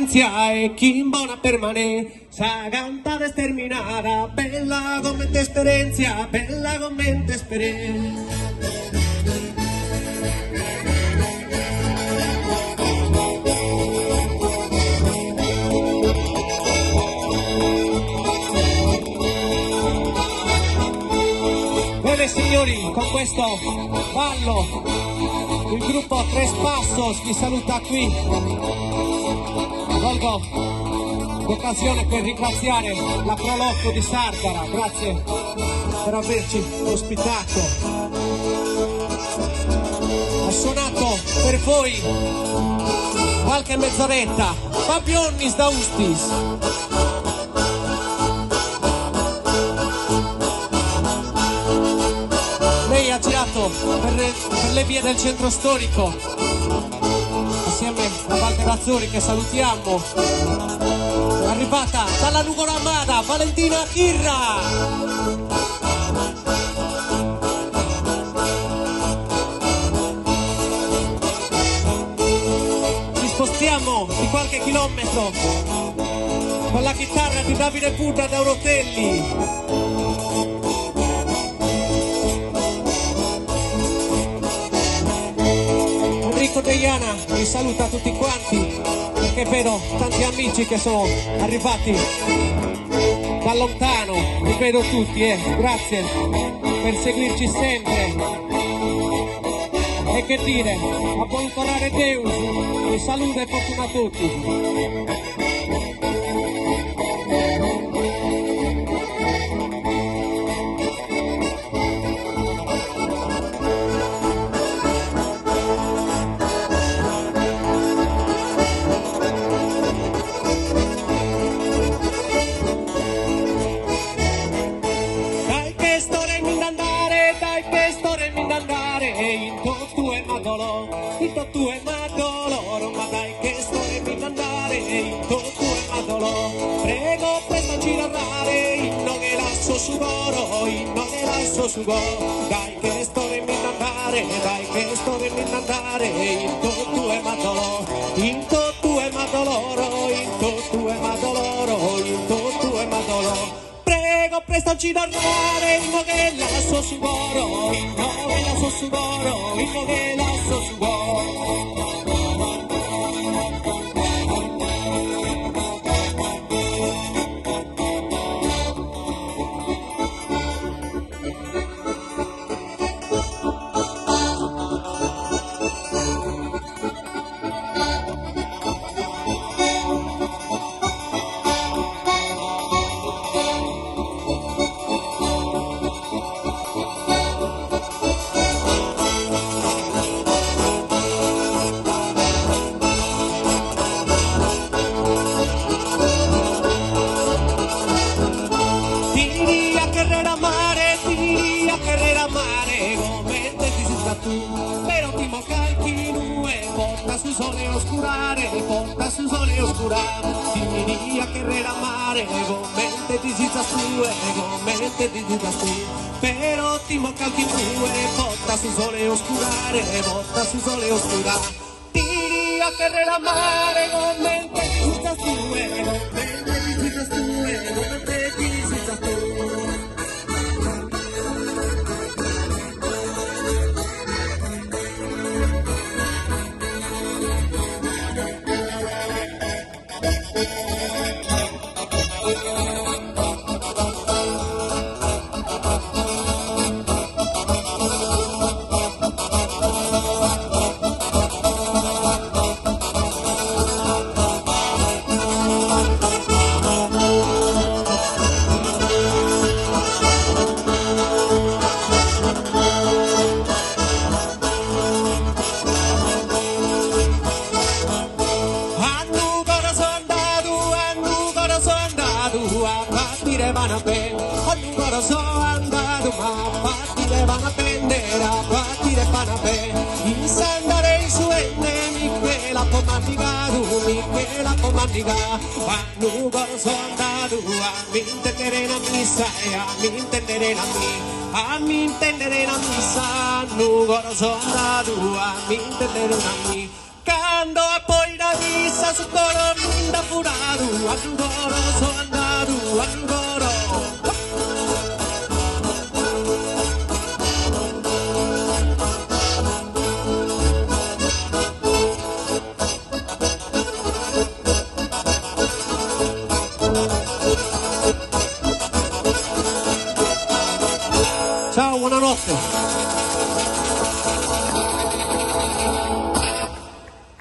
esperienza e chi buona permane, sa cantare sterminata, bella come esperienza, bella come esperienza. Bene signori, con questo ballo il gruppo Tres Passos vi saluta qui. Colgo l'occasione per ringraziare la Prolocco di Sardara, grazie per averci ospitato. Ha suonato per voi qualche mezz'oretta Fabionis da Ustis. Lei ha girato per le vie del centro storico assieme a Valterazzori, che salutiamo. È arrivata dalla Nugoramada Valentina Chirra. Ci spostiamo di qualche chilometro con la chitarra di Davide Buddha da Orotelli. Deiana vi saluta tutti quanti, perché vedo tanti amici che sono arrivati da lontano, vi vedo tutti, grazie per seguirci sempre. E che dire, a buon tornare Deus, vi saluto e fortuna a tutti. Tu è madoloro, ma dai che storia mi andare, tu è madoloro, prego prestaci narrare, inno che lasso sudoro, inno che lasso sudoro, dai che storia mi andare, dai che storia mi andare, tu è madoloro, tu è madoloro, tu è madoloro, tu è madoloro. Prego prestaci narrare, inno che lasso sudoro, inno che lasso sudoro, inno che lasso sudoro. Pero ti calchi nue, porta su sole oscurare, porta su sole oscurare, dimmi a che mare, gomente ti si sue, gomente ti si sue, però ti calchi nue, porta su sole oscurare, porta su sole oscurare, dimmi a che mare, gomente ti si sue, gomente ti si sue, gomente ti si sue. Sono andato ma partire vanno a prendere, a partire vanno a prendere, insandare su Michela pomandiga, quando sono andato a mi intendere la missa e a mi intendere la missa, quando sono andato a mi intendere la missa, quando poi la missa su coro da Unadu ancora, sono andato ancora. Ciao, buonanotte.